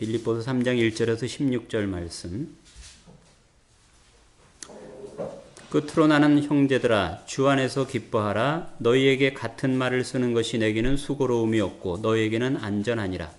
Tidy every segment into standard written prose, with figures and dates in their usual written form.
빌립보서 3장 1절에서 16절 말씀. 끝으로 나는 형제들아 주 안에서 기뻐하라. 너희에게 같은 말을 쓰는 것이 내게는 수고로움이 없고 너희에게는 안전하니라.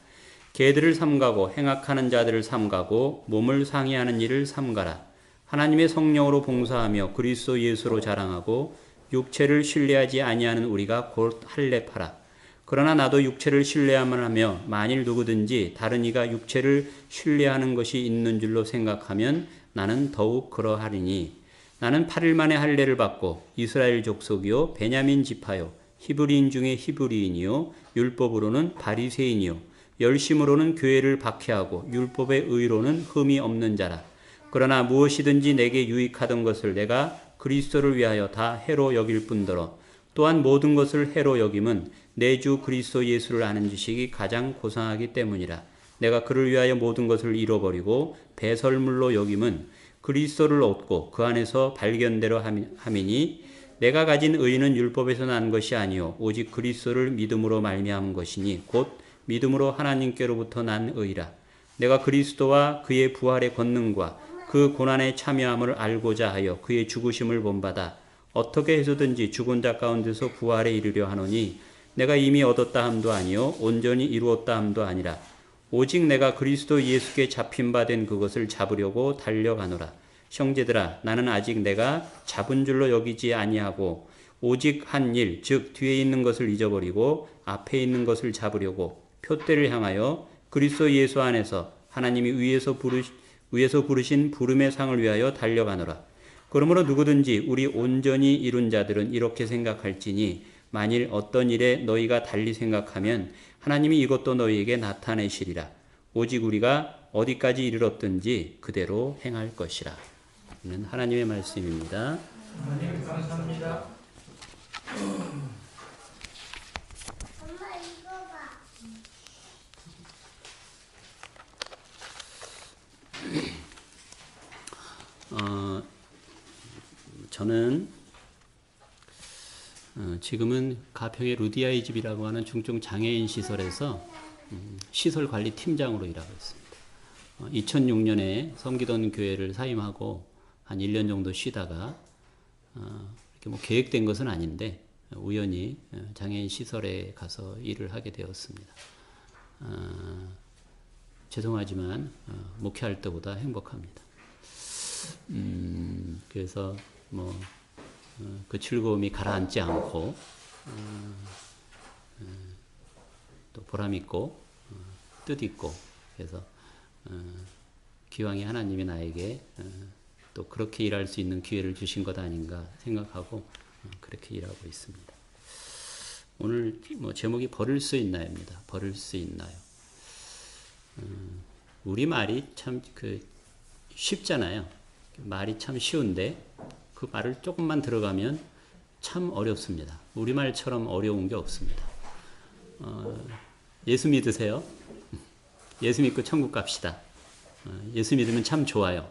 개들을 삼가고 행악하는 자들을 삼가고 몸을 상해하는 일을 삼가라. 하나님의 성령으로 봉사하며 그리스도 예수로 자랑하고 육체를 신뢰하지 아니하는 우리가 곧 할례파라. 그러나 나도 육체를 신뢰하만 하며 만일 누구든지 다른 이가 육체를 신뢰하는 것이 있는 줄로 생각하면 나는 더욱 그러하리니 나는 8일 만에 할례를 받고 이스라엘 족속이요 베냐민 지파요 히브리인 중에 히브리인이요 율법으로는 바리새인이요 열심으로는 교회를 박해하고 율법의 의로는 흠이 없는 자라. 그러나 무엇이든지 내게 유익하던 것을 내가 그리스도를 위하여 다 해로 여길 뿐더러 또한 모든 것을 해로 여김은 내 주 그리스도 예수를 아는 지식이 가장 고상하기 때문이라. 내가 그를 위하여 모든 것을 잃어버리고 배설물로 여김은 그리스도를 얻고 그 안에서 발견대로 함이니 내가 가진 의는 율법에서 난 것이 아니요 오직 그리스도를 믿음으로 말미암은 것이니 곧 믿음으로 하나님께로부터 난 의라. 내가 그리스도와 그의 부활의 권능과 그 고난에 참여함을 알고자 하여 그의 죽으심을 본받아 어떻게 해서든지 죽은 자 가운데서 부활에 이르려 하노니 내가 이미 얻었다 함도 아니요 온전히 이루었다 함도 아니라 오직 내가 그리스도 예수께 잡힌 바 된 그것을 잡으려고 달려가노라. 형제들아 나는 아직 내가 잡은 줄로 여기지 아니하고 오직 한 일 즉 뒤에 있는 것을 잊어버리고 앞에 있는 것을 잡으려고 표대를 향하여 그리스도 예수 안에서 하나님이 위에서 부르신 부름의 상을 위하여 달려가노라. 그러므로 누구든지 우리 온전히 이룬 자들은 이렇게 생각할지니 만일 어떤 일에 너희가 달리 생각하면 하나님이 이것도 너희에게 나타내시리라. 오직 우리가 어디까지 이르렀든지 그대로 행할 것이라. 이는 하나님의 말씀입니다. 하나님 감사합니다. 저는 지금은 가평의 루디아의 집이라고 하는 중증 장애인 시설에서 시설 관리 팀장으로 일하고 있습니다. 2006년에 섬기던 교회를 사임하고 한 1년 정도 쉬다가 이렇게 뭐 계획된 것은 아닌데 우연히 장애인 시설에 가서 일을 하게 되었습니다. 죄송하지만 목회할 때보다 행복합니다. 그래서 뭐 그 즐거움이 가라앉지 않고 또 보람있고 뜻있고 그래서 기왕에 하나님이 나에게 또 그렇게 일할 수 있는 기회를 주신 것 아닌가 생각하고 그렇게 일하고 있습니다. 오늘 뭐 제목이 버릴 수 있나요입니다. 버릴 수 있나요? 우리 말이 참 쉽잖아요. 말이 참 쉬운데 그 말을 조금만 들어가면 참 어렵습니다. 우리말처럼 어려운 게 없습니다. 예수 믿으세요? 예수 믿고 천국 갑시다. 예수 믿으면 참 좋아요.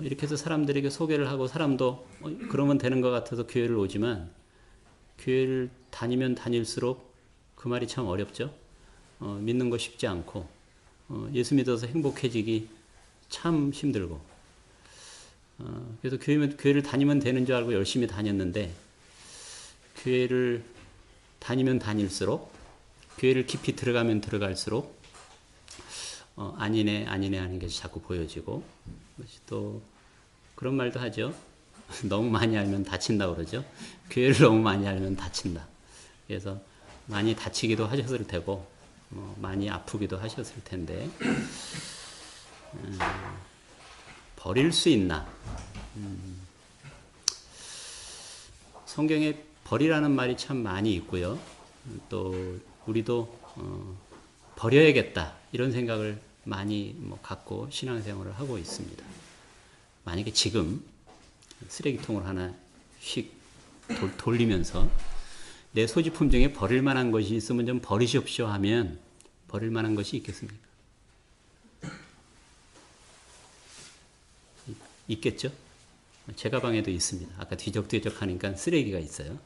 이렇게 해서 사람들에게 소개를 하고 사람도 그러면 되는 것 같아서 교회를 오지만 교회를 다니면 다닐수록 그 말이 참 어렵죠. 믿는 거 쉽지 않고 예수 믿어서 행복해지기 참 힘들고 그래서 교회를 다니면 되는 줄 알고 열심히 다녔는데 교회를 다니면 다닐수록 교회를 깊이 들어가면 들어갈수록 아니네 하는 것이 자꾸 보여지고 또 그런 말도 하죠. 너무 많이 알면 다친다고 그러죠. 교회를 너무 많이 알면 다친다. 그래서 많이 다치기도 하셨을 테고 많이 아프기도 하셨을 텐데 버릴 수 있나? 성경에 버리라는 말이 참 많이 있고요. 또 우리도 버려야겠다 이런 생각을 많이 갖고 신앙생활을 하고 있습니다. 만약에 지금 쓰레기통을 하나 휙 돌리면서 내 소지품 중에 버릴 만한 것이 있으면 좀 버리십시오 하면 버릴 만한 것이 있겠습니까? 있겠죠? 제 가방에도 있습니다. 아까 뒤적뒤적 하니까 쓰레기가 있어요.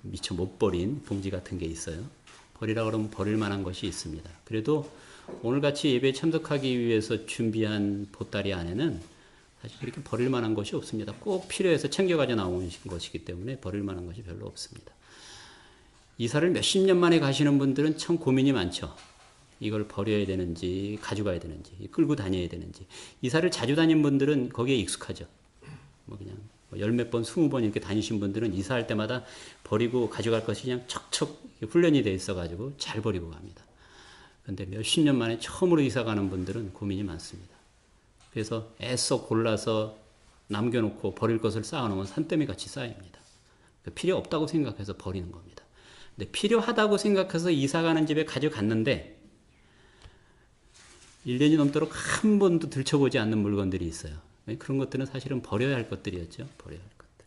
미처 못 버린 봉지 같은 게 있어요. 버리라고 그러면 버릴 만한 것이 있습니다. 그래도 오늘같이 예배에 참석하기 위해서 준비한 보따리 안에는 사실 그렇게 버릴 만한 것이 없습니다. 꼭 필요해서 챙겨가져 나오는 것이기 때문에 버릴 만한 것이 별로 없습니다. 이사를 몇십 년 만에 가시는 분들은 참 고민이 많죠. 이걸 버려야 되는지 가져가야 되는지 끌고 다녀야 되는지. 이사를 자주 다닌 분들은 거기에 익숙하죠. 뭐 그냥 열 몇 번, 20번 이렇게 다니신 분들은 이사할 때마다 버리고 가져갈 것이 그냥 척척 훈련이 돼 있어가지고 잘 버리고 갑니다. 그런데 몇십 년 만에 처음으로 이사 가는 분들은 고민이 많습니다. 그래서 애써 골라서 남겨놓고 버릴 것을 쌓아놓으면 산더미 같이 쌓입니다. 필요 없다고 생각해서 버리는 겁니다. 근데 필요하다고 생각해서 이사 가는 집에 가져갔는데 1년이 넘도록 한 번도 들춰보지 않는 물건들이 있어요. 그런 것들은 사실은 버려야 할 것들이었죠. 버려야 할 것들.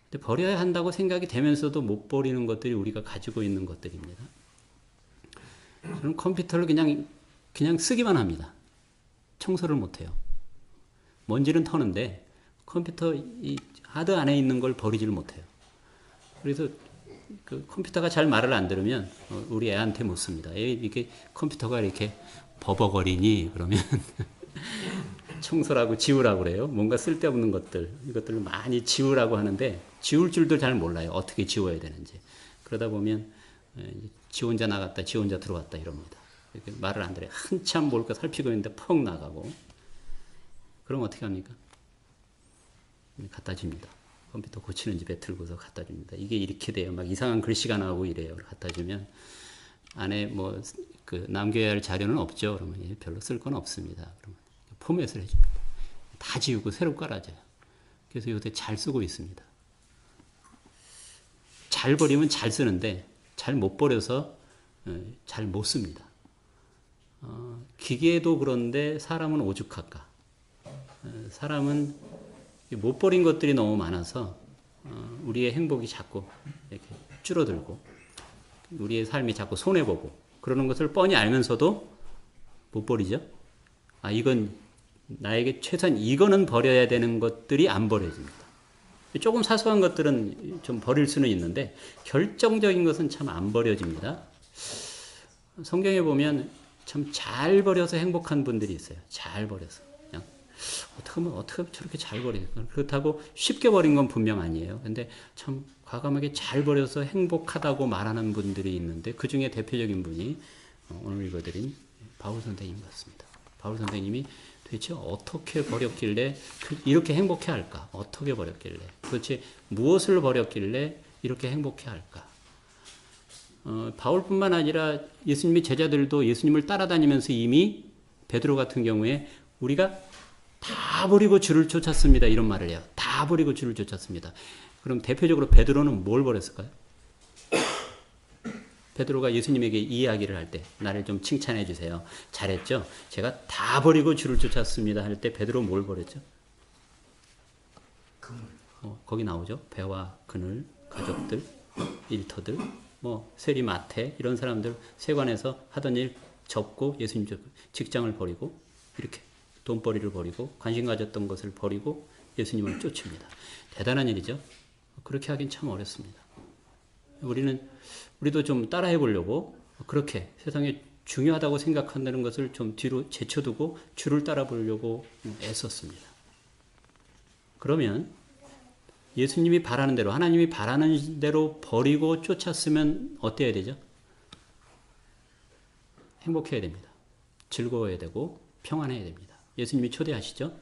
근데 버려야 한다고 생각이 되면서도 못 버리는 것들이 우리가 가지고 있는 것들입니다. 저는 컴퓨터를 그냥 쓰기만 합니다. 청소를 못 해요. 먼지는 터는데 컴퓨터 이 하드 안에 있는 걸 버리지를 못해요. 그래서 그 컴퓨터가 잘 말을 안 들으면 우리 애한테 못 씁니다. 이렇게 컴퓨터가 이렇게 버벅거리니 그러면 청소라고 지우라고 그래요. 뭔가 쓸데없는 이것들을 많이 지우라고 하는데 지울 줄도 잘 몰라요. 어떻게 지워야 되는지. 그러다 보면 지 혼자 나갔다 지 혼자 들어왔다 이럽니다. 이렇게 말을 안 들어요. 한참 뭘 거 살피고 있는데 퍽 나가고. 그럼 어떻게 합니까? 갖다 줍니다. 컴퓨터 고치는 집에 들고서 갖다 줍니다. 이게 이렇게 돼요. 막 이상한 글씨가 나오고 이래요. 갖다 주면 안에 뭐 그 남겨야 할 자료는 없죠. 그러면 별로 쓸 건 없습니다. 그러면 포맷을 해줍니다. 다 지우고 새로 깔아줘요. 그래서 요새 잘 쓰고 있습니다. 잘 버리면 잘 쓰는데 잘 못 버려서 잘 못 씁니다. 기계도 그런데 사람은 오죽할까. 사람은 못 버린 것들이 너무 많아서 우리의 행복이 자꾸 이렇게 줄어들고 우리의 삶이 자꾸 손해보고 그러는 것을 뻔히 알면서도 못 버리죠. 이건 나에게 최소한 이거는 버려야 되는 것들이 안 버려집니다. 조금 사소한 것들은 좀 버릴 수는 있는데 결정적인 것은 참 안 버려집니다. 성경에 보면 참 잘 버려서 행복한 분들이 있어요. 잘 버려서. 그냥 어떻게 하면 저렇게 잘 버릴까? 그렇다고 쉽게 버린 건 분명 아니에요. 근데 참 과감하게 잘 버려서 행복하다고 말하는 분들이 있는데 그 중에 대표적인 분이 오늘 읽어드린 바울 선생님 같습니다. 바울 선생님이 도대체 어떻게 버렸길래 이렇게 행복해 할까? 어떻게 버렸길래? 도대체 무엇을 버렸길래 이렇게 행복해 할까? 바울뿐만 아니라 예수님의 제자들도 예수님을 따라다니면서 이미 베드로 같은 경우에 우리가 다 버리고 주를 쫓았습니다. 이런 말을 해요. 다 버리고 주를 쫓았습니다. 그럼 대표적으로 베드로는 뭘 버렸을까요? 베드로가 예수님에게 이 이야기를 할 때 나를 좀 칭찬해 주세요. 잘했죠? 제가 다 버리고 주를 쫓았습니다. 할 때 베드로 뭘 버렸죠? 그물. 거기 나오죠. 배와 그늘, 가족들, 일터들, 세리마태 이런 사람들 세관에서 하던 일 접고 예수님 직장을 버리고 이렇게 돈벌이를 버리고 관심 가졌던 것을 버리고 예수님을 쫓습니다. 대단한 일이죠. 그렇게 하긴 참 어렵습니다. 우리도 좀 따라해 보려고 그렇게 세상에 중요하다고 생각한다는 것을 좀 뒤로 제쳐두고 주를 따라 보려고 애썼습니다. 그러면 예수님이 바라는 대로 하나님이 바라는 대로 버리고 쫓았으면 어때야 되죠? 행복해야 됩니다. 즐거워야 되고 평안해야 됩니다. 예수님이 초대하시죠.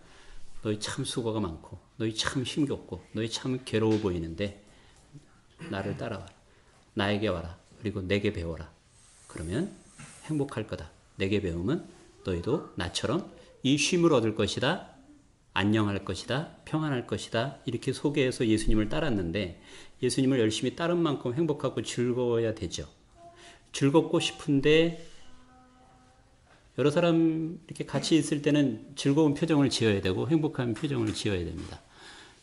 너희 참 수고가 많고 너희 참 힘겹고 너희 참 괴로워 보이는데 나를 따라와라. 나에게 와라. 그리고 내게 배워라. 그러면 행복할 거다. 내게 배우면 너희도 나처럼 이 쉼을 얻을 것이다. 안녕할 것이다. 평안할 것이다. 이렇게 소개해서 예수님을 따랐는데 예수님을 열심히 따른 만큼 행복하고 즐거워야 되죠. 즐겁고 싶은데 여러 사람 이렇게 같이 있을 때는 즐거운 표정을 지어야 되고 행복한 표정을 지어야 됩니다.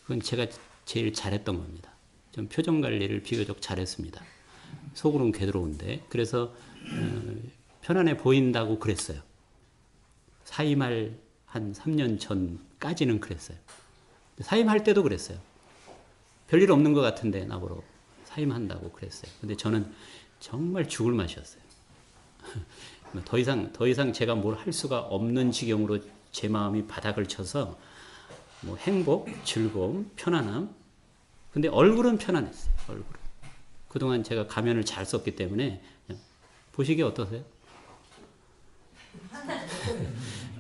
그건 제가 제일 잘했던 겁니다. 좀 표정 관리를 비교적 잘했습니다. 속으로는 괴로운데 그래서 편안해 보인다고 그랬어요. 사임할 한 3년 전까지는 그랬어요. 사임할 때도 그랬어요. 별일 없는 것 같은데 나보러 사임한다고 그랬어요. 근데 저는 정말 죽을 맛이었어요. 더 이상 제가 뭘 할 수가 없는 지경으로 제 마음이 바닥을 쳐서 뭐 행복, 즐거움, 편안함. 근데 얼굴은 편안했어요. 얼굴은. 그동안 제가 가면을 잘 썼기 때문에 그냥 보시기에 어떠세요?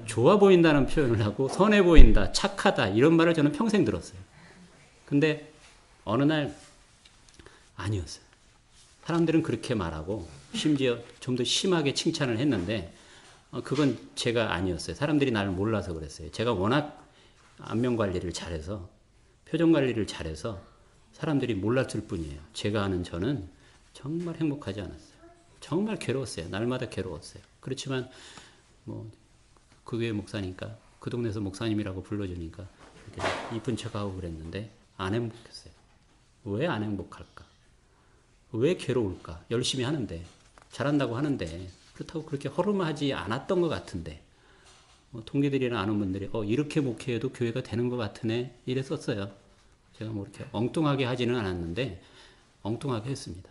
좋아 보인다는 표현을 하고 선해 보인다, 착하다 이런 말을 저는 평생 들었어요. 근데 어느 날 아니었어요. 사람들은 그렇게 말하고 심지어 좀 더 심하게 칭찬을 했는데 그건 제가 아니었어요. 사람들이 나를 몰라서 그랬어요. 제가 워낙 안면 관리를 잘해서 표정 관리를 잘해서 사람들이 몰랐을 뿐이에요. 제가 아는 저는 정말 행복하지 않았어요. 정말 괴로웠어요. 날마다 괴로웠어요. 그렇지만 뭐 그 교회 목사니까 그 동네에서 목사님이라고 불러주니까 이렇게 이쁜 척하고 그랬는데 안 행복했어요. 왜 안 행복할까? 왜 괴로울까? 열심히 하는데 잘한다고 하는데 그렇다고 그렇게 허름하지 않았던 것 같은데 동기들이나 아는 분들이 이렇게 목회해도 교회가 되는 것 같으네 이랬었어요. 제가 뭐 이렇게 엉뚱하게 하지는 않았는데 엉뚱하게 했습니다.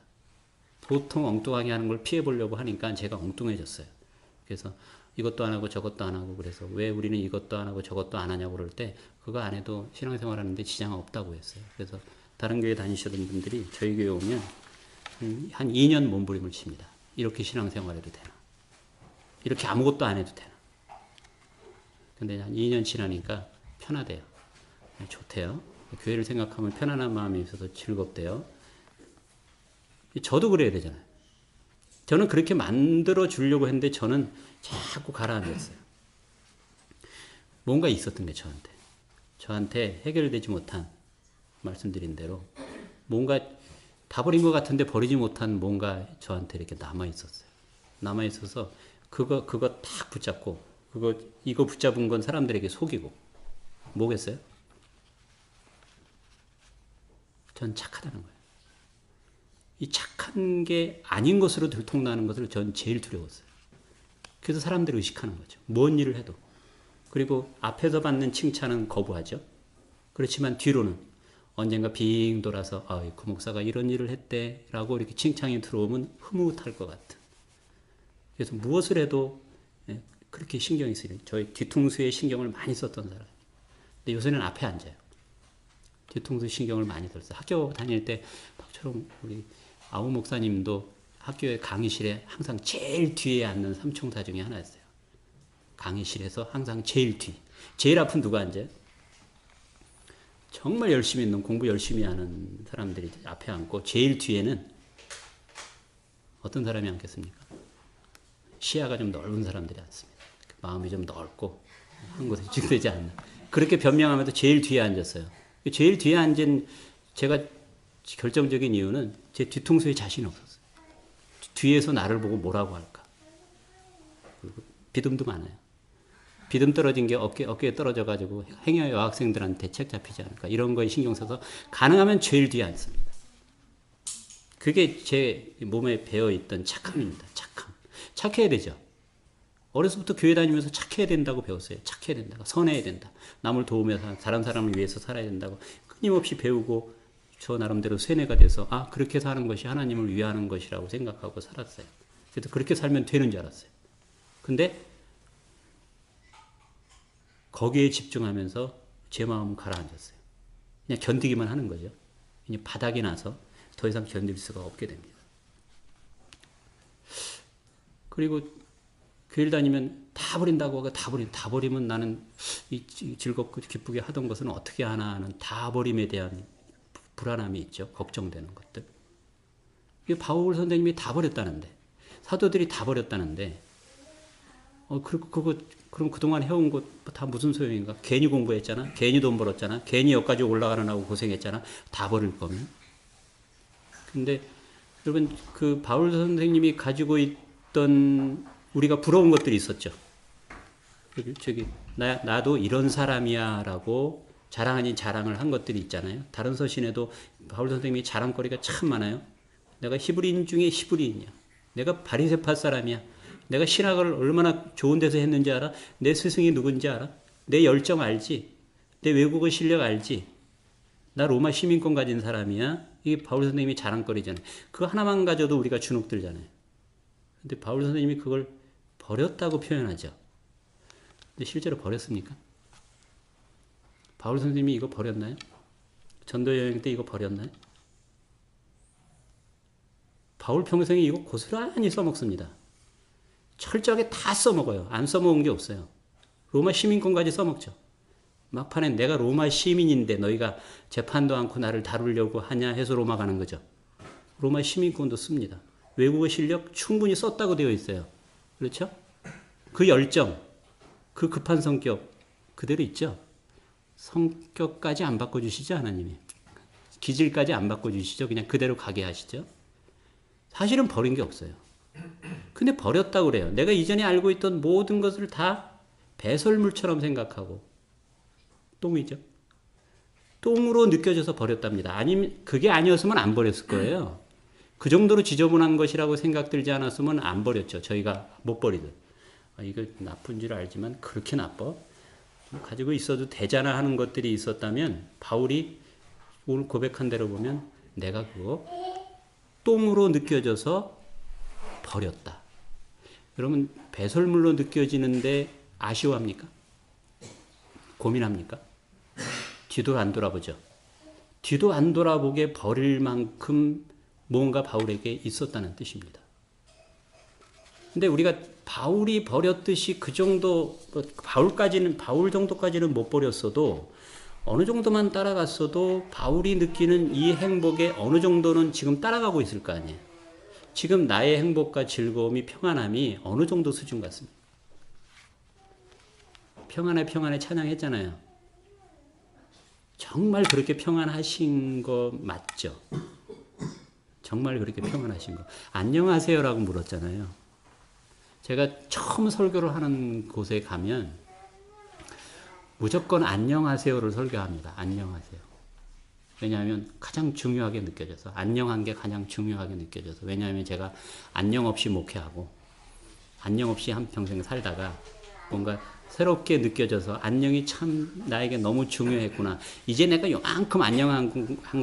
보통 엉뚱하게 하는 걸 피해 보려고 하니까 제가 엉뚱해졌어요. 그래서 이것도 안 하고 저것도 안 하고 그래서 왜 우리는 이것도 안 하고 저것도 안 하냐고 그럴 때 그거 안 해도 신앙생활 하는데 지장 없다고 했어요. 그래서 다른 교회 다니시던 분들이 저희 교회 오면 한 2년 몸부림을 칩니다. 이렇게 신앙생활 해도 되나? 이렇게 아무것도 안 해도 되나? 근데 한 2년 지나니까 편하대요. 좋대요. 교회를 생각하면 편안한 마음이 있어서 즐겁대요. 저도 그래야 되잖아요. 저는 그렇게 만들어 주려고 했는데 저는 자꾸 가라앉았어요. 뭔가 있었던 게 저한테 해결되지 못한 말씀드린 대로 뭔가 다 버린 것 같은데 버리지 못한 뭔가 저한테 이렇게 남아 있었어요. 남아 있어서 그거 딱 붙잡고 이거 붙잡은 건 사람들에게 속이고 뭐겠어요? 전 착하다는 거예요. 이 착한 게 아닌 것으로 들통나는 것을 전 제일 두려웠어요. 그래서 사람들을 의식하는 거죠. 뭔 일을 해도. 그리고 앞에서 받는 칭찬은 거부하죠. 그렇지만 뒤로는 언젠가 빙 돌아서 그 목사가 이런 일을 했대 라고 이렇게 칭찬이 들어오면 흐뭇할 것 같은. 그래서 무엇을 해도 그렇게 신경이 쓰여요. 저희 뒤통수에 신경을 많이 썼던 사람. 근데 요새는 앞에 앉아요. 뒤통수 신경을 많이 들었어요. 학교 다닐 때 박철웅 우리 아우 목사님도 학교의 강의실에 항상 제일 뒤에 앉는 삼총사 중에 하나였어요. 강의실에서 항상 제일 뒤. 제일 앞은 누가 앉아요? 정말 열심히 있는 공부 열심히 하는 사람들이 앞에 앉고 제일 뒤에는 어떤 사람이 앉겠습니까? 시야가 좀 넓은 사람들이 앉습니다. 마음이 좀 넓고 한 곳에 집중되지 않는. 그렇게 변명하면서 제일 뒤에 앉았어요. 제일 뒤에 앉은 제가 결정적인 이유는 제 뒤통수에 자신이 없었어요. 뒤에서 나를 보고 뭐라고 할까. 비듬도 많아요. 비듬 떨어진 게 어깨에 떨어져가지고 행여 여학생들한테 책 잡히지 않을까. 이런 거에 신경 써서 가능하면 제일 뒤에 앉습니다. 그게 제 몸에 배어있던 착함입니다. 착함. 착해야 되죠. 어려서부터 교회 다니면서 착해야 된다고 배웠어요. 착해야 된다. 선해야 된다. 남을 도우면서 다른 사람을 위해서 살아야 된다고 끊임없이 배우고 저 나름대로 세뇌가 돼서 그렇게 사는 것이 하나님을 위하는 것이라고 생각하고 살았어요. 그래서 그렇게 살면 되는 줄 알았어요. 근데 거기에 집중하면서 제 마음은 가라앉았어요. 그냥 견디기만 하는 거죠. 그냥 바닥이 나서 더 이상 견딜 수가 없게 됩니다. 그리고 교회를 다니면 다 버린다고 하고 다 버리면 나는 이 즐겁고 기쁘게 하던 것은 어떻게 하나 하는 다 버림에 대한 불안함이 있죠. 걱정되는 것들. 이게 바울 선생님이 다 버렸다는데 사도들이 다 버렸다는데 그럼 그동안 해온 것 다 무슨 소용인가? 괜히 공부했잖아. 괜히 돈 벌었잖아. 괜히 여기까지 올라가는 하고 고생했잖아. 다 버릴 거면. 근데 여러분 그 바울 선생님이 가지고 있던 우리가 부러운 것들이 있었죠. 나도 이런 사람이야 라고 자랑 아닌 자랑을 한 것들이 있잖아요. 다른 서신에도 바울 선생님이 자랑거리가 참 많아요. 내가 히브리인 중에 히브리인이야. 내가 바리새파 사람이야. 내가 신학을 얼마나 좋은 데서 했는지 알아? 내 스승이 누군지 알아? 내 열정 알지? 내 외국어 실력 알지? 나 로마 시민권 가진 사람이야. 이게 바울 선생님이 자랑거리잖아요. 그거 하나만 가져도 우리가 주눅 들잖아요. 근데 바울 선생님이 그걸 버렸다고 표현하죠. 근데 실제로 버렸습니까? 바울 선생님이 이거 버렸나요? 전도 여행 때 이거 버렸나요? 바울 평생에 이거 고스란히 써먹습니다. 철저하게 다 써먹어요. 안 써먹은 게 없어요. 로마 시민권까지 써먹죠. 막판에 내가 로마 시민인데 너희가 재판도 않고 나를 다루려고 하냐 해서 로마 가는 거죠. 로마 시민권도 씁니다. 외국어 실력 충분히 썼다고 되어 있어요. 그렇죠? 그 열정, 그 급한 성격 그대로 있죠. 성격까지 안 바꿔주시죠, 하나님이. 기질까지 안 바꿔주시죠. 그냥 그대로 가게 하시죠. 사실은 버린 게 없어요. 근데 버렸다고 그래요. 내가 이전에 알고 있던 모든 것을 다 배설물처럼 생각하고 똥이죠. 똥으로 느껴져서 버렸답니다. 아니면 그게 아니었으면 안 버렸을 거예요. 그 정도로 지저분한 것이라고 생각들지 않았으면 안 버렸죠. 저희가 못 버리듯. 이거 나쁜 줄 알지만 그렇게 나빠? 가지고 있어도 되잖아 하는 것들이 있었다면 바울이 오늘 고백한 대로 보면 내가 그거 똥으로 느껴져서 버렸다. 여러분 배설물로 느껴지는데 아쉬워합니까? 고민합니까? 뒤도 안 돌아보죠. 뒤도 안 돌아보게 버릴 만큼 뭔가 바울에게 있었다는 뜻입니다. 근데 우리가 바울이 버렸듯이 그 정도, 바울 정도까지는 못 버렸어도 어느 정도만 따라갔어도 바울이 느끼는 이 행복에 어느 정도는 지금 따라가고 있을 거 아니에요. 지금 나의 행복과 즐거움이 평안함이 어느 정도 수준 같습니다. 평안해 찬양했잖아요. 정말 그렇게 평안하신 거 맞죠? 정말 그렇게 평안하신 거. 안녕하세요라고 물었잖아요. 제가 처음 설교를 하는 곳에 가면 무조건 안녕하세요를 설교합니다. 안녕하세요. 왜냐하면 가장 중요하게 느껴져서 안녕한 게 가장 중요하게 느껴져서 왜냐하면 제가 안녕 없이 목회하고 안녕 없이 한평생 살다가 뭔가 새롭게 느껴져서 안녕이 참 나에게 너무 중요했구나. 이제 내가 요만큼 안녕한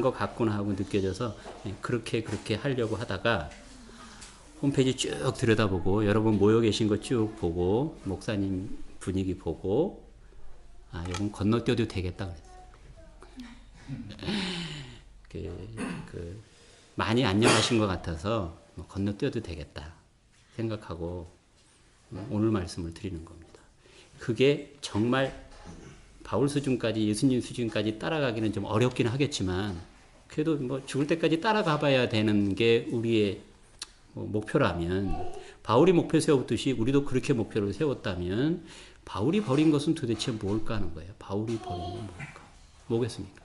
것 같구나 하고 느껴져서 그렇게 하려고 하다가 홈페이지 쭉 들여다보고 여러분 모여 계신 거 쭉 보고 목사님 분위기 보고 이건 건너뛰어도 되겠다 그랬어요. 많이 안녕하신 것 같아서 건너뛰어도 되겠다 생각하고 오늘 말씀을 드리는 겁니다. 그게 정말 바울 수준까지 예수님 수준까지 따라가기는 좀 어렵긴 하겠지만 그래도 뭐 죽을 때까지 따라가 봐야 되는 게 우리의 목표라면 바울이 목표 세웠듯이 우리도 그렇게 목표를 세웠다면 바울이 버린 것은 도대체 뭘까 하는 거예요. 바울이 버린 건 뭘까? 뭐겠습니까?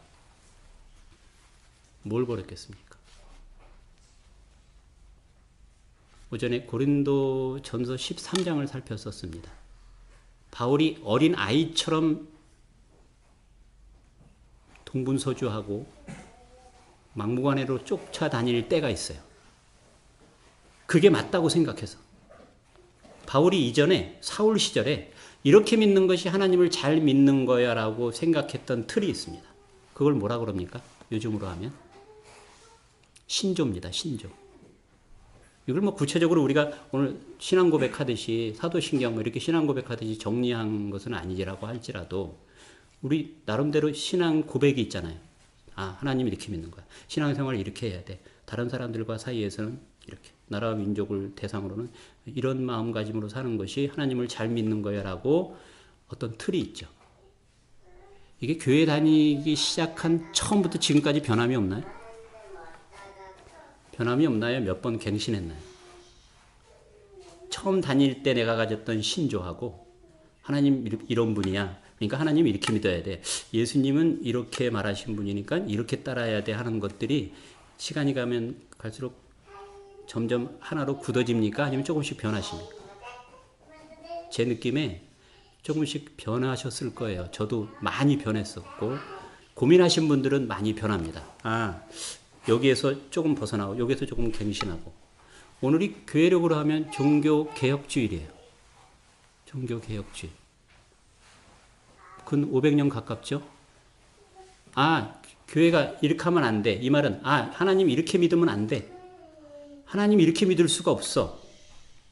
뭘 버렸겠습니까? 오전에 고린도 전서 13장을 살폈었습니다. 바울이 어린 아이처럼 동분서주하고 막무가내로 쫓아다닐 때가 있어요. 그게 맞다고 생각해서. 바울이 이전에 사울 시절에 이렇게 믿는 것이 하나님을 잘 믿는 거야 라고 생각했던 틀이 있습니다. 그걸 뭐라 그럽니까? 요즘으로 하면 신조입니다. 신조. 이걸 뭐 구체적으로 우리가 오늘 신앙 고백하듯이 사도신경 이렇게 신앙 고백하듯이 정리한 것은 아니지라고 할지라도 우리 나름대로 신앙 고백이 있잖아요. 하나님 이렇게 믿는 거야. 신앙생활을 이렇게 해야 돼. 다른 사람들과 사이에서는 이렇게 나라와 민족을 대상으로는 이런 마음가짐으로 사는 것이 하나님을 잘 믿는 거야 라고 어떤 틀이 있죠. 이게 교회 다니기 시작한 처음부터 지금까지 변함이 없나요? 변함이 없나요? 몇 번 갱신했나요? 처음 다닐 때 내가 가졌던 신조하고 하나님 이런 분이야. 그러니까 하나님 이렇게 믿어야 돼. 예수님은 이렇게 말하신 분이니까 이렇게 따라야 돼 하는 것들이 시간이 가면 갈수록 점점 하나로 굳어집니까? 아니면 조금씩 변하십니까? 제 느낌에 조금씩 변하셨을 거예요. 저도 많이 변했었고 고민하신 분들은 많이 변합니다. 여기에서 조금 벗어나고 여기에서 조금 갱신하고 오늘이 교회력으로 하면 종교개혁주일이에요. 종교개혁주일. 근 500년 가깝죠? 교회가 이렇게 하면 안 돼. 이 말은 하나님 이렇게 믿으면 안 돼. 하나님 이렇게 믿을 수가 없어.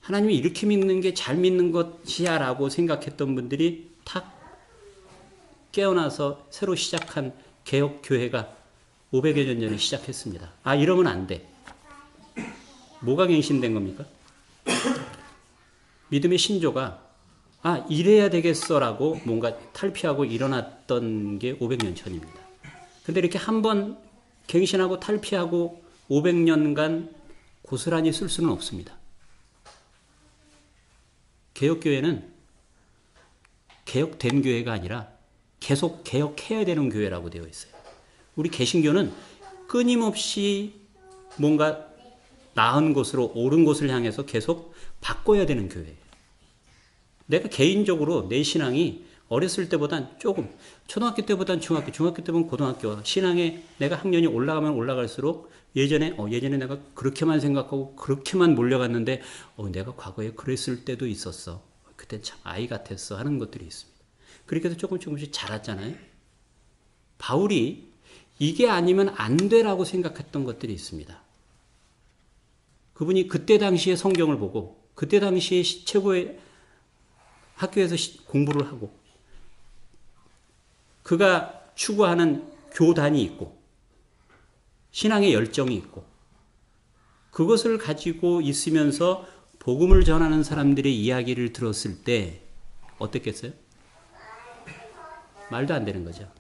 하나님이 이렇게 믿는 게 잘 믿는 것이야 라고 생각했던 분들이 탁 깨어나서 새로 시작한 개혁교회가 500여 년 전에 시작했습니다. 아, 이러면 안 돼. 뭐가 갱신된 겁니까? 믿음의 신조가 아, 이래야 되겠어라고 뭔가 탈피하고 일어났던 게 500년 전입니다. 근데 이렇게 한번 갱신하고 탈피하고 500년간 고스란히 쓸 수는 없습니다. 개혁교회는 개혁된 교회가 아니라 계속 개혁해야 되는 교회라고 되어 있어요. 우리 개신교는 끊임없이 뭔가 나은 곳으로 옳은 곳을 향해서 계속 바꿔야 되는 교회예요. 내가 개인적으로 내 신앙이 어렸을 때보단 조금 초등학교 때보단 중학교 때보단 고등학교 신앙에 내가 학년이 올라가면 올라갈수록 예전에 내가 그렇게만 생각하고 그렇게만 몰려갔는데 내가 과거에 그랬을 때도 있었어. 그때 참 아이 같았어 하는 것들이 있습니다. 그렇게 해서 조금씩 자랐잖아요. 바울이 이게 아니면 안 되라고 생각했던 것들이 있습니다. 그분이 그때 당시에 성경을 보고 그때 당시에 최고의 학교에서 공부를 하고 그가 추구하는 교단이 있고 신앙의 열정이 있고 그것을 가지고 있으면서 복음을 전하는 사람들의 이야기를 들었을 때 어땠겠어요? 말도 안 되는 거죠.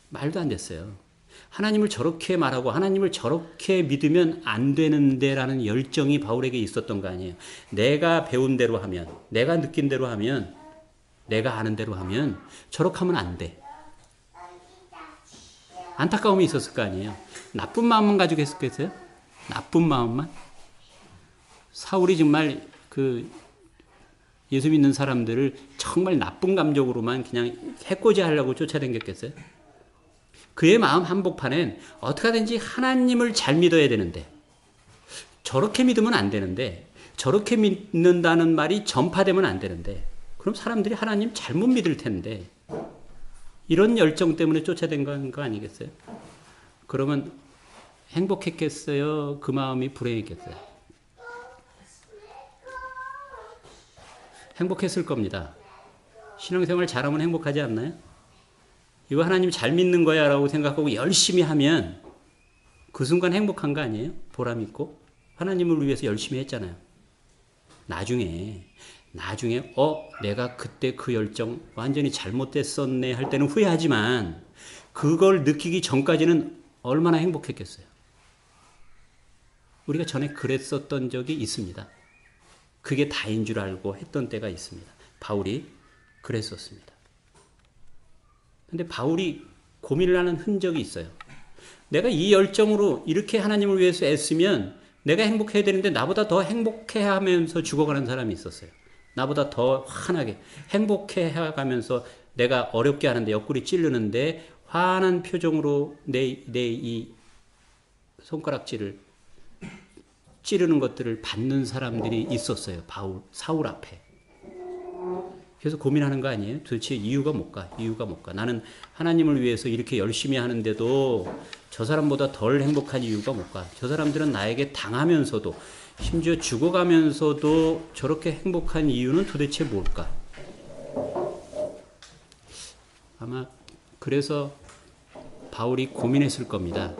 말도 안 됐어요. 하나님을 저렇게 말하고 하나님을 저렇게 믿으면 안 되는데라는 열정이 바울에게 있었던 거 아니에요. 내가 배운 대로 하면, 내가 느낀 대로 하면, 내가 아는 대로 하면 저렇게 하면 안 돼. 안타까움이 있었을 거 아니에요. 나쁜 마음만 가지고 했었겠어요? 나쁜 마음만? 사울이 정말 예수 믿는 사람들을 정말 나쁜 감정으로만 그냥 해코지 하려고 쫓아다녔겠어요? 그의 마음 한복판엔 어떻게 하든지 하나님을 잘 믿어야 되는데 저렇게 믿으면 안 되는데 저렇게 믿는다는 말이 전파되면 안 되는데 그럼 사람들이 하나님 잘못 믿을 텐데 이런 열정 때문에 쫓아낸 거 아니겠어요? 그러면 행복했겠어요? 그 마음이 불행했겠어요? 행복했을 겁니다. 신앙생활 잘하면 행복하지 않나요? 이거 하나님 잘 믿는 거야 라고 생각하고 열심히 하면 그 순간 행복한 거 아니에요? 보람 있고 하나님을 위해서 열심히 했잖아요. 나중에 내가 그때 그 열정 완전히 잘못됐었네 할 때는 후회하지만 그걸 느끼기 전까지는 얼마나 행복했겠어요. 우리가 전에 그랬었던 적이 있습니다. 그게 다인 줄 알고 했던 때가 있습니다. 바울이 그랬었습니다. 근데 바울이 고민을 하는 흔적이 있어요. 내가 이 열정으로 이렇게 하나님을 위해서 애쓰면 내가 행복해야 되는데 나보다 더 행복해하면서 죽어가는 사람이 있었어요. 나보다 더 환하게 행복해가면서 내가 어렵게 하는데 옆구리 찌르는데 환한 표정으로 내 이 손가락질을 찌르는 것들을 받는 사람들이 있었어요. 사울 앞에. 그래서 고민하는 거 아니에요? 도대체 이유가 뭘까? 나는 하나님을 위해서 이렇게 열심히 하는데도 저 사람보다 덜 행복한 이유가 뭘까? 저 사람들은 나에게 당하면서도 심지어 죽어가면서도 저렇게 행복한 이유는 도대체 뭘까? 아마 그래서 바울이 고민했을 겁니다.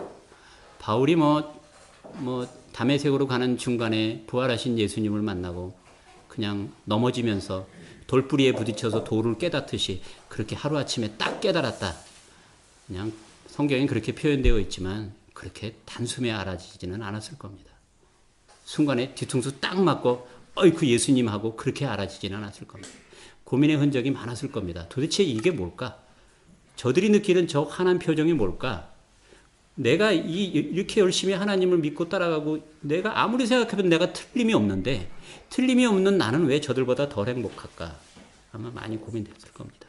바울이 다메섹으로 가는 중간에 부활하신 예수님을 만나고 그냥 넘어지면서 돌뿌리에 부딪혀서 돌을 깨닫듯이 그렇게 하루아침에 딱 깨달았다. 그냥 성경엔 그렇게 표현되어 있지만 그렇게 단숨에 알아지지는 않았을 겁니다. 순간에 뒤통수 딱 맞고 그 예수님하고 그렇게 알아지지는 않았을 겁니다. 고민의 흔적이 많았을 겁니다. 도대체 이게 뭘까? 저들이 느끼는 저 환한 표정이 뭘까? 내가 이렇게 열심히 하나님을 믿고 따라가고 내가 아무리 생각해도 내가 틀림이 없는데 틀림이 없는 나는 왜 저들보다 덜 행복할까? 아마 많이 고민됐을 겁니다.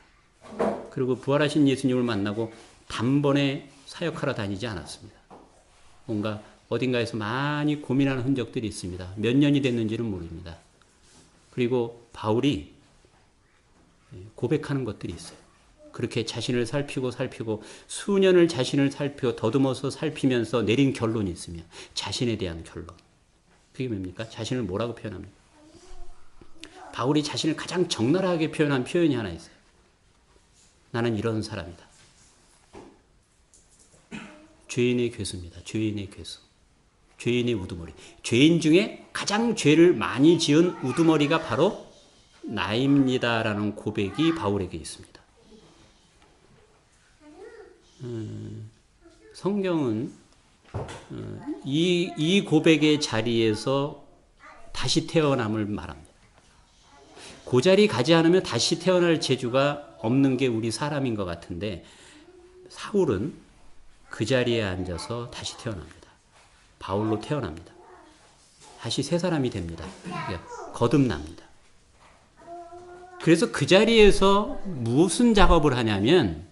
그리고 부활하신 예수님을 만나고 단번에 사역하러 다니지 않았습니다. 뭔가 어딘가에서 많이 고민하는 흔적들이 있습니다. 몇 년이 됐는지는 모릅니다. 그리고 바울이 고백하는 것들이 있어요. 그렇게 자신을 살피고 수년을 자신을 살피고 더듬어서 살피면서 내린 결론이 있으며 자신에 대한 결론. 그게 뭡니까? 자신을 뭐라고 표현합니까? 바울이 자신을 가장 적나라하게 표현한 표현이 하나 있어요. 나는 이런 사람이다. 죄인의 괴수입니다. 죄인의 괴수. 죄인의 우두머리. 죄인 중에 가장 죄를 많이 지은 우두머리가 바로 나입니다라는 고백이 바울에게 있습니다. 성경은 이 고백의 자리에서 다시 태어남을 말합니다. 그 자리 가지 않으면 다시 태어날 재주가 없는 게 우리 사람인 것 같은데 사울은 그 자리에 앉아서 다시 태어납니다. 바울로 태어납니다. 다시 새 사람이 됩니다. 거듭납니다. 그래서 그 자리에서 무슨 작업을 하냐면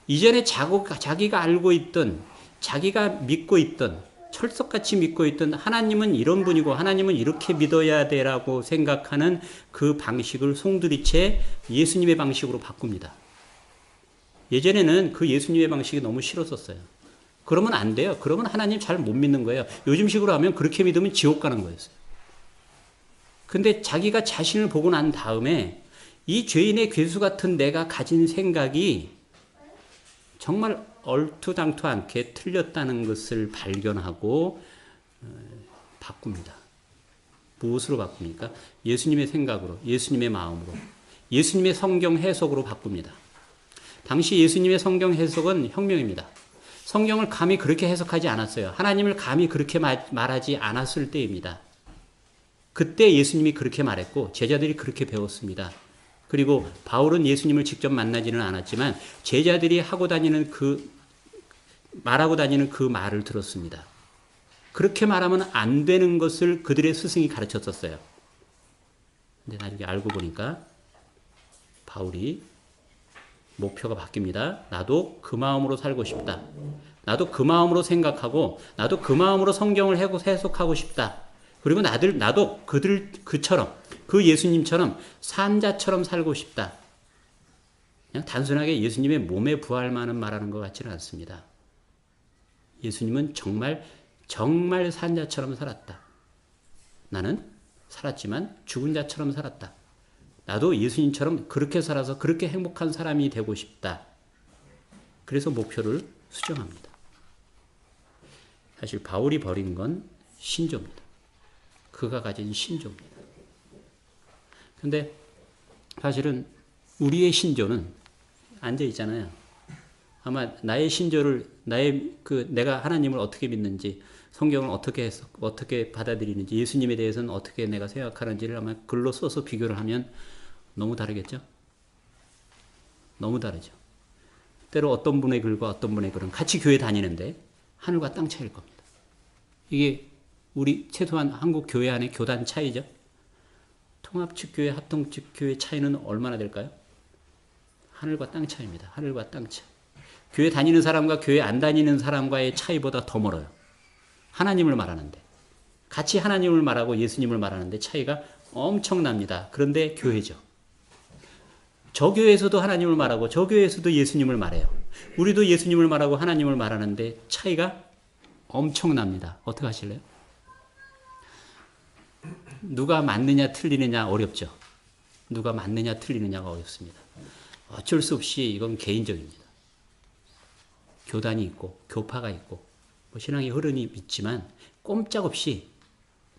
이전에 자기가 알고 있던 자기가 믿고 있던 철석같이 믿고 있던 하나님은 이런 분이고 하나님은 이렇게 믿어야 되라고 생각하는 그 방식을 송두리째 예수님의 방식으로 바꿉니다. 예전에는 그 예수님의 방식이 너무 싫었었어요. 그러면 안 돼요. 그러면 하나님 잘 못 믿는 거예요. 요즘식으로 하면 그렇게 믿으면 지옥 가는 거였어요. 근데 자기가 자신을 보고 난 다음에 이 죄인의 괴수 같은 내가 가진 생각이 정말 얼토당토 않게 틀렸다는 것을 발견하고 바꿉니다. 무엇으로 바꿉니까? 예수님의 생각으로, 예수님의 마음으로, 예수님의 성경 해석으로 바꿉니다. 당시 예수님의 성경 해석은 혁명입니다. 성경을 감히 그렇게 해석하지 않았어요. 하나님을 감히 그렇게 말하지 않았을 때입니다. 그때 예수님이 그렇게 말했고 제자들이 그렇게 배웠습니다. 그리고 바울은 예수님을 직접 만나지는 않았지만 제자들이 말하고 다니는 그 말을 들었습니다. 그렇게 말하면 안 되는 것을 그들의 스승이 가르쳤었어요. 근데 나중에 알고 보니까 바울이 목표가 바뀝니다. 나도 그 마음으로 살고 싶다. 나도 그 마음으로 생각하고 나도 그 마음으로 성경을 해석하고 싶다. 그리고 나도 그처럼 그 예수님처럼 산자처럼 살고 싶다. 그냥 단순하게 예수님의 몸에 부활만은 말하는 것 같지는 않습니다. 예수님은 정말 산자처럼 살았다. 나는 살았지만 죽은 자처럼 살았다. 나도 예수님처럼 그렇게 살아서 그렇게 행복한 사람이 되고 싶다. 그래서 목표를 수정합니다. 사실 바울이 버린 건 신조입니다. 그가 가진 신조입니다. 근데 사실은 우리의 신조는 앉아 있잖아요. 아마 나의 신조를 내가 하나님을 어떻게 믿는지, 성경을 어떻게 받아들이는지, 예수님에 대해서는 어떻게 내가 생각하는지를 아마 글로 써서 비교를 하면 너무 다르겠죠? 너무 다르죠. 때로 어떤 분의 글과 어떤 분의 글은 같이 교회 다니는데 하늘과 땅 차이일 겁니다. 이게 우리 최소한 한국 교회 안의 교단 차이죠. 통합측 교회, 합동측 교회 차이는 얼마나 될까요? 하늘과 땅 차이입니다. 하늘과 땅 차이. 교회 다니는 사람과 교회 안 다니는 사람과의 차이보다 더 멀어요. 하나님을 말하는데. 같이 하나님을 말하고 예수님을 말하는데 차이가 엄청납니다. 그런데 교회죠. 저 교회에서도 하나님을 말하고 저 교회에서도 예수님을 말해요. 우리도 예수님을 말하고 하나님을 말하는데 차이가 엄청납니다. 어떻게 하실래요? 누가 맞느냐 틀리느냐 어렵죠. 누가 맞느냐 틀리느냐가 어렵습니다. 어쩔 수 없이 이건 개인적입니다. 교단이 있고 교파가 있고 신앙의 흐름이 있지만 꼼짝없이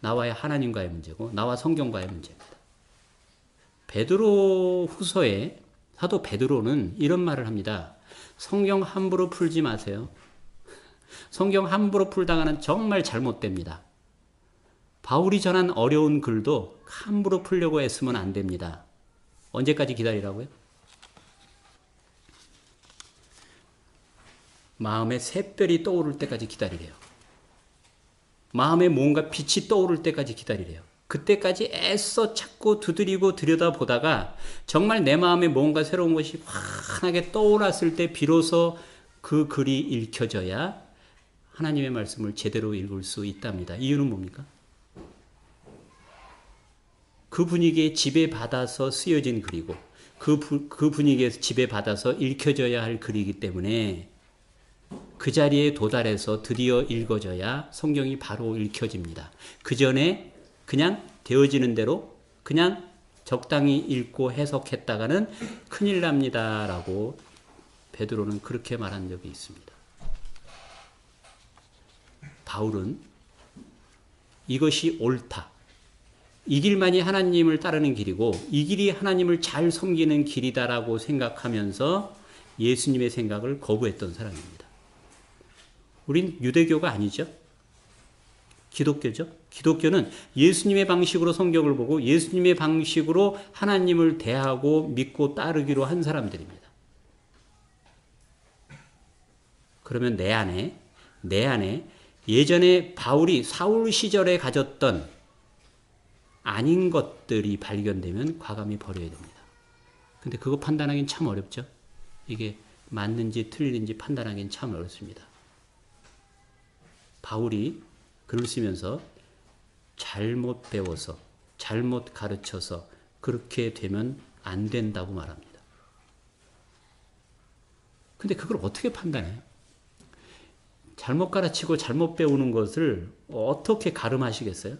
나와의 하나님과의 문제고 나와 성경과의 문제입니다. 베드로 후서에 사도 베드로는 이런 말을 합니다. 성경 함부로 풀지 마세요. 성경 함부로 풀다가는 정말 잘못됩니다. 바울이 전한 어려운 글도 함부로 풀려고 애쓰면 안 됩니다. 언제까지 기다리라고요? 마음에 샛별이 떠오를 때까지 기다리래요. 마음에 뭔가 빛이 떠오를 때까지 기다리래요. 그때까지 애써 찾고 두드리고 들여다보다가 정말 내 마음에 뭔가 새로운 것이 환하게 떠올랐을 때 비로소 그 글이 읽혀져야 하나님의 말씀을 제대로 읽을 수 있답니다. 이유는 뭡니까? 그 분위기에 지배받아서 쓰여진 글이고 그 분위기에서 지배받아서 읽혀져야 할 글이기 때문에 그 자리에 도달해서 드디어 읽어져야 성경이 바로 읽혀집니다. 그 전에 그냥 되어지는 대로 그냥 적당히 읽고 해석했다가는 큰일 납니다라고 베드로는 그렇게 말한 적이 있습니다. 바울은 이것이 옳다. 이 길만이 하나님을 따르는 길이고 이 길이 하나님을 잘 섬기는 길이다라고 생각하면서 예수님의 생각을 거부했던 사람입니다. 우린 유대교가 아니죠. 기독교죠. 기독교는 예수님의 방식으로 성경을 보고 예수님의 방식으로 하나님을 대하고 믿고 따르기로 한 사람들입니다. 그러면 내 안에 예전에 바울이 사울 시절에 가졌던 아닌 것들이 발견되면 과감히 버려야 됩니다. 근데 그거 판단하기는 참 어렵죠. 이게 맞는지 틀리는지 판단하기는 참 어렵습니다. 바울이 글을 쓰면서 잘못 배워서 잘못 가르쳐서 그렇게 되면 안 된다고 말합니다. 근데 그걸 어떻게 판단해요? 잘못 가르치고 잘못 배우는 것을 어떻게 가름하시겠어요?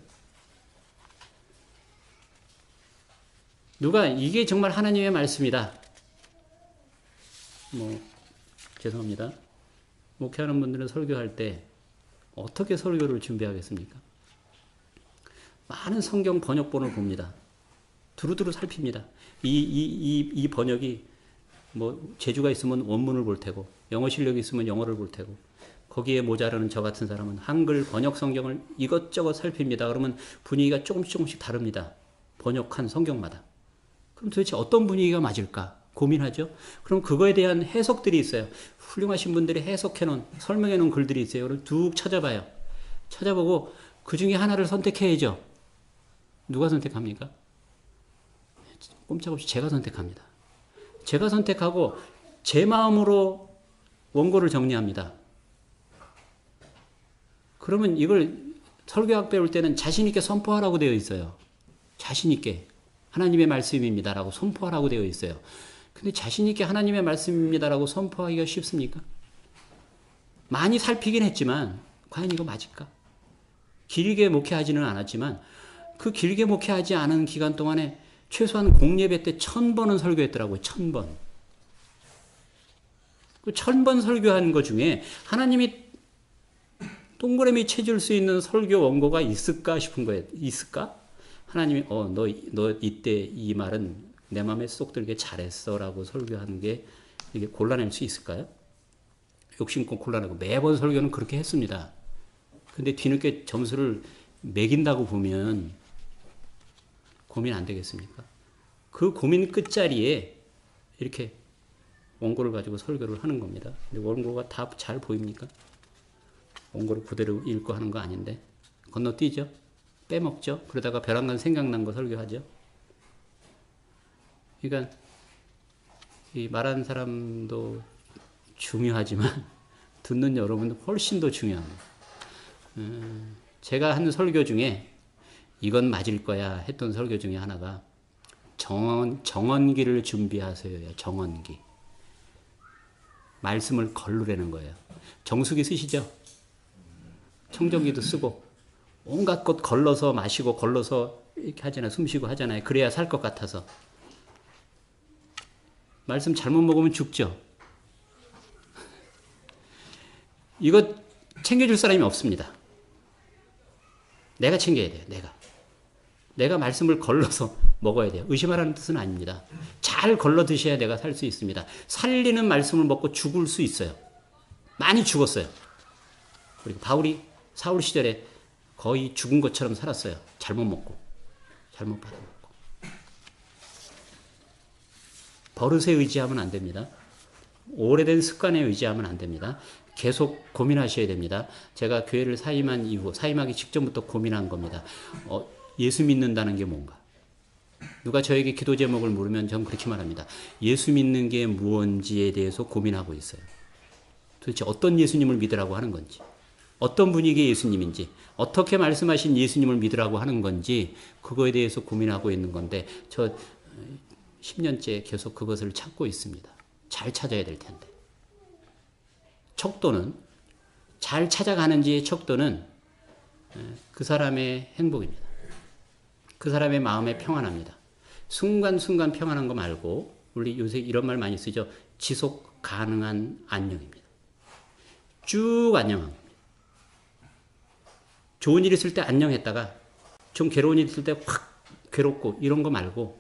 누가 이게 정말 하나님의 말씀이다. 죄송합니다. 목회하는 분들은 설교할 때 어떻게 설교를 준비하겠습니까? 많은 성경 번역본을 봅니다. 두루두루 살핍니다. 이 번역이 재주가 있으면 원문을 볼 테고 영어 실력이 있으면 영어를 볼 테고 거기에 모자라는 저 같은 사람은 한글 번역 성경을 이것저것 살핍니다. 그러면 분위기가 조금씩 다릅니다. 번역한 성경마다. 그럼 도대체 어떤 분위기가 맞을까? 고민하죠. 그럼 그거에 대한 해석들이 있어요. 훌륭하신 분들이 해석해놓은 설명해놓은 글들이 있어요. 그럼 쭉 찾아봐요. 찾아보고 그 중에 하나를 선택해야죠. 누가 선택합니까? 꼼짝없이 제가 선택합니다. 제가 선택하고 제 마음으로 원고를 정리합니다. 그러면 이걸 설교학 배울 때는 자신 있게 선포하라고 되어 있어요. 자신 있게 하나님의 말씀입니다라고 선포하라고 되어 있어요. 근데 자신 있게 하나님의 말씀입니다라고 선포하기가 쉽습니까? 많이 살피긴 했지만 과연 이거 맞을까? 길게 목회하지는 않았지만 그 길게 목회하지 않은 기간 동안에 최소한 공예배 때 1000번은 설교했더라고요. 1000번. 그 1000번 설교한 것 중에 하나님이 동그라미 쳐줄 수 있는 설교 원고가 있을까 싶은 거예요. 있을까? 하나님이 너 이때 이 말은 내 마음에 쏙 들게 잘했어라고 설교하는 게 이게 골라낼 수 있을까요? 욕심껏 골라내고 매번 설교는 그렇게 했습니다. 근데 뒤늦게 점수를 매긴다고 보면 고민 안 되겠습니까? 그 고민 끝자리에 이렇게 원고를 가지고 설교를 하는 겁니다. 근데 원고가 다 잘 보입니까? 원고를 그대로 읽고 하는 거 아닌데 건너뛰죠? 빼먹죠? 그러다가 벼랑간 생각난 거 설교하죠? 그러니까 이 말하는 사람도 중요하지만 듣는 여러분도 훨씬 더 중요합니다. 제가 한 설교 중에 이건 맞을 거야 했던 설교 중에 하나가 정언기를 준비하세요. 정언기. 말씀을 걸르라는 거예요. 정수기 쓰시죠? 청정기도 쓰고 온갖 것 걸러서 마시고 걸러서 이렇게 하잖아요. 숨 쉬고 하잖아요. 그래야 살 것 같아서. 말씀 잘못 먹으면 죽죠. 이거 챙겨줄 사람이 없습니다. 내가 챙겨야 돼요. 내가 말씀을 걸러서 먹어야 돼요. 의심하라는 뜻은 아닙니다. 잘 걸러 드셔야 내가 살 수 있습니다. 살리는 말씀을 먹고 죽을 수 있어요. 많이 죽었어요. 그리고 바울이 사울 시절에 거의 죽은 것처럼 살았어요. 잘못 먹고 잘못 받아먹고. 버릇에 의지하면 안 됩니다. 오래된 습관에 의지하면 안 됩니다. 계속 고민하셔야 됩니다. 제가 교회를 사임한 이후, 사임하기 직전부터 고민한 겁니다. 예수 믿는다는 게 뭔가? 누가 저에게 기도 제목을 물으면 전 그렇게 말합니다. 예수 믿는 게 무언지에 대해서 고민하고 있어요. 도대체 어떤 예수님을 믿으라고 하는 건지, 어떤 분위기의 예수님인지, 어떻게 말씀하신 예수님을 믿으라고 하는 건지 그거에 대해서 고민하고 있는 건데 저 10년째 계속 그것을 찾고 있습니다. 잘 찾아야 될 텐데. 척도는 잘 찾아가는지의 척도는 그 사람의 행복입니다. 그 사람의 마음에 평안합니다. 순간순간 평안한 거 말고 우리 요새 이런 말 많이 쓰죠. 지속 가능한 안녕입니다. 쭉 안녕한 겁니다. 좋은 일 있을 때 안녕했다가 좀 괴로운 일 있을 때 확 괴롭고 이런 거 말고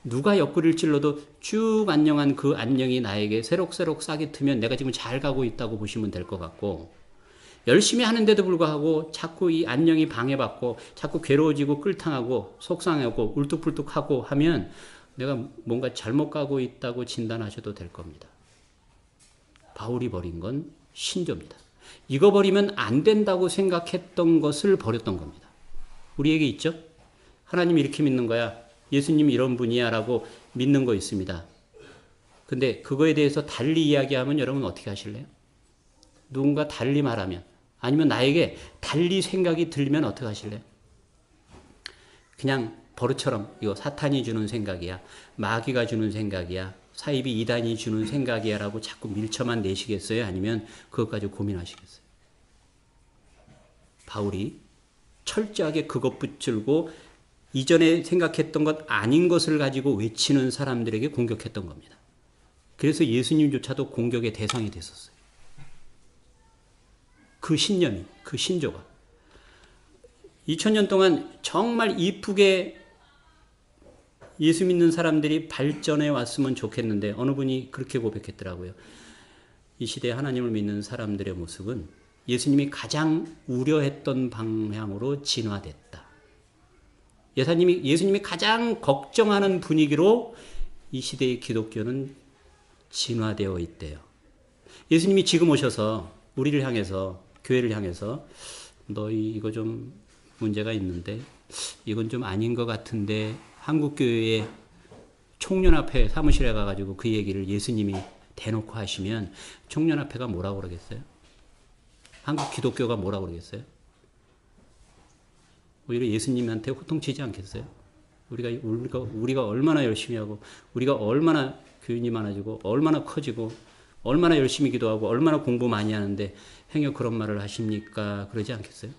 누가 옆구리를 찔러도 쭉 안녕한 그 안녕이 나에게 새록새록 싹이 트면 내가 지금 잘 가고 있다고 보시면 될 것 같고, 열심히 하는데도 불구하고 자꾸 이 안녕이 방해받고 자꾸 괴로워지고 끌탕하고 속상하고 울뚝불뚝하고 하면 내가 뭔가 잘못 가고 있다고 진단하셔도 될 겁니다. 바울이 버린 건 신조입니다. 이거 버리면 안 된다고 생각했던 것을 버렸던 겁니다. 우리에게 있죠? 하나님 이렇게 믿는 거야. 예수님 이런 분이야 라고 믿는 거 있습니다. 근데 그거에 대해서 달리 이야기하면 여러분 어떻게 하실래요? 누군가 달리 말하면, 아니면 나에게 달리 생각이 들면 어떻게 하실래요? 그냥 버릇처럼 이거 사탄이 주는 생각이야, 마귀가 주는 생각이야, 사이비 이단이 주는 생각이야 라고 자꾸 밀쳐만 내시겠어요? 아니면 그것 가지고 고민하시겠어요? 바울이 철저하게 그것 붙들고 이전에 생각했던 것 아닌 것을 가지고 외치는 사람들에게 공격했던 겁니다. 그래서 예수님조차도 공격의 대상이 됐었어요. 그 신념이, 그 신조가 2000년 동안 정말 이쁘게 예수 믿는 사람들이 발전해 왔으면 좋겠는데 어느 분이 그렇게 고백했더라고요. 이 시대에 하나님을 믿는 사람들의 모습은 예수님이 가장 우려했던 방향으로 진화됐다. 예수님이 가장 걱정하는 분위기로 이 시대의 기독교는 진화되어 있대요. 예수님이 지금 오셔서 우리를 향해서, 교회를 향해서 너희 이거 좀 문제가 있는데 이건 좀 아닌 것 같은데, 한국교회의 총연합회 사무실에 가가지고 그 얘기를 예수님이 대놓고 하시면 총연합회가 뭐라고 그러겠어요? 한국 기독교가 뭐라고 그러겠어요? 오히려 예수님한테 호통치지 않겠어요? 우리가 얼마나 열심히 하고, 우리가 얼마나 교인이 많아지고, 얼마나 커지고, 얼마나 열심히 기도하고, 얼마나 공부 많이 하는데 행여 그런 말을 하십니까? 그러지 않겠어요?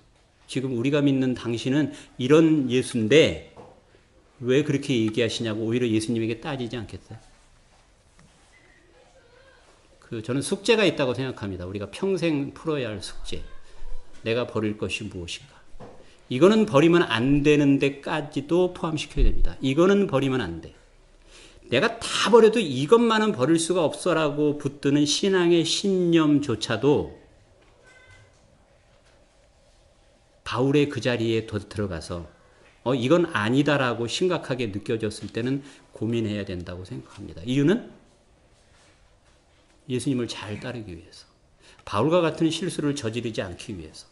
지금 우리가 믿는 당신은 이런 예수인데 왜 그렇게 얘기하시냐고 오히려 예수님에게 따지지 않겠어요? 저는 숙제가 있다고 생각합니다. 우리가 평생 풀어야 할 숙제. 내가 버릴 것이 무엇인가. 이거는 버리면 안 되는 데까지도 포함시켜야 됩니다. 이거는 버리면 안 돼. 내가 다 버려도 이것만은 버릴 수가 없어라고 붙드는 신앙의 신념조차도 바울의 그 자리에 들어가서 이건 아니다라고 심각하게 느껴졌을 때는 고민해야 된다고 생각합니다. 이유는 예수님을 잘 따르기 위해서, 바울과 같은 실수를 저지르지 않기 위해서,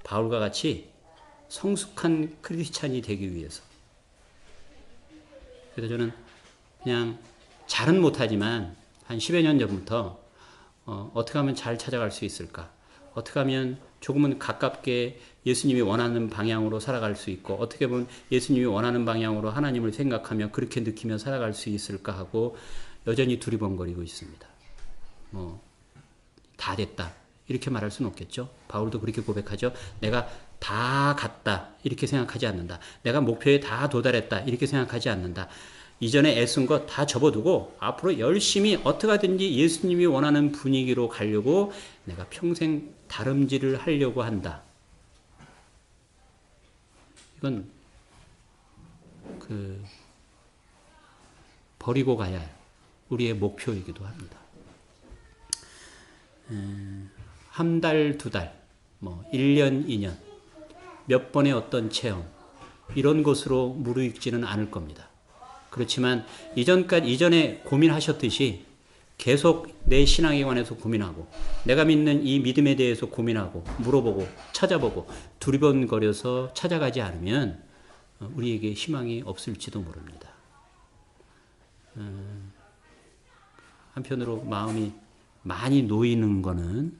바울과 같이 성숙한 크리스찬이 되기 위해서. 그래서 저는 그냥 잘은 못하지만 한 10여 년 전부터 어떻게 하면 잘 찾아갈 수 있을까? 어떻게 하면 조금은 가깝게 예수님이 원하는 방향으로 살아갈 수 있고, 어떻게 보면 예수님이 원하는 방향으로 하나님을 생각하며 그렇게 느끼며 살아갈 수 있을까 하고 여전히 두리번거리고 있습니다. 다 됐다 이렇게 말할 수는 없겠죠. 바울도 그렇게 고백하죠. 내가 다 갔다 이렇게 생각하지 않는다. 내가 목표에 다 도달했다 이렇게 생각하지 않는다. 이전에 애쓴 것 다 접어두고 앞으로 열심히 어떻게 하든지 예수님이 원하는 분위기로 가려고 내가 평생 다름질을 하려고 한다. 이건 버리고 가야 할 우리의 목표이기도 합니다. 한 달, 두 달, 1년, 2년, 몇 번의 어떤 체험, 이런 것으로 무르익지는 않을 겁니다. 그렇지만 이전에 고민하셨듯이 계속 내 신앙에 관해서 고민하고, 내가 믿는 이 믿음에 대해서 고민하고, 물어보고, 찾아보고, 두리번거려서 찾아가지 않으면 우리에게 희망이 없을지도 모릅니다. 한편으로 마음이 많이 놓이는 거는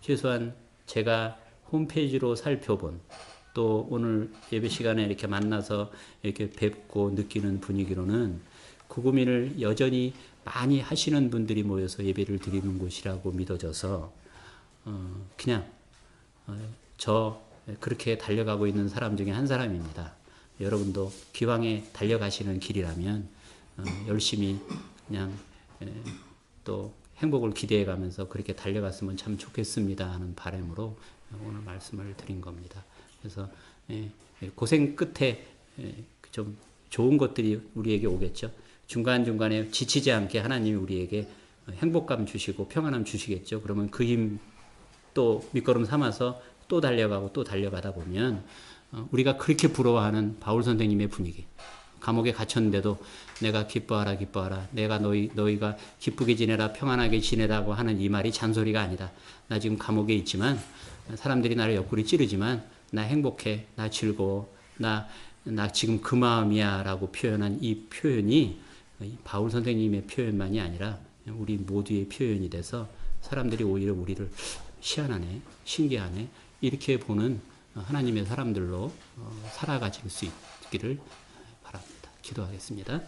최소한 제가 홈페이지로 살펴본, 또 오늘 예배 시간에 이렇게 만나서 이렇게 뵙고 느끼는 분위기로는 그 고민을 여전히 많이 하시는 분들이 모여서 예배를 드리는 곳이라고 믿어져서 그냥 저 그렇게 달려가고 있는 사람 중에 한 사람입니다. 여러분도 기왕에 달려가시는 길이라면 열심히 그냥 또 행복을 기대해 가면서 그렇게 달려갔으면 참 좋겠습니다 하는 바람으로 오늘 말씀을 드린 겁니다. 그래서 고생 끝에 좀 좋은 것들이 우리에게 오겠죠. 중간중간에 지치지 않게 하나님이 우리에게 행복감 주시고 평안함 주시겠죠. 그러면 그 힘 또 밑거름 삼아서 또 달려가고 또 달려가다 보면 우리가 그렇게 부러워하는 바울 선생님의 분위기, 감옥에 갇혔는데도 내가 기뻐하라 기뻐하라, 내가 너희가 기쁘게 지내라 평안하게 지내라고 하는 이 말이 잔소리가 아니다. 나 지금 감옥에 있지만 사람들이 나를 옆구리 찌르지만 나 행복해, 나 즐거워, 나 지금 그 마음이야 라고 표현한 이 표현이 바울 선생님의 표현만이 아니라 우리 모두의 표현이 돼서 사람들이 오히려 우리를 희한하네, 신기하네 이렇게 보는 하나님의 사람들로 살아가실 수 있기를 바랍니다. 기도하겠습니다.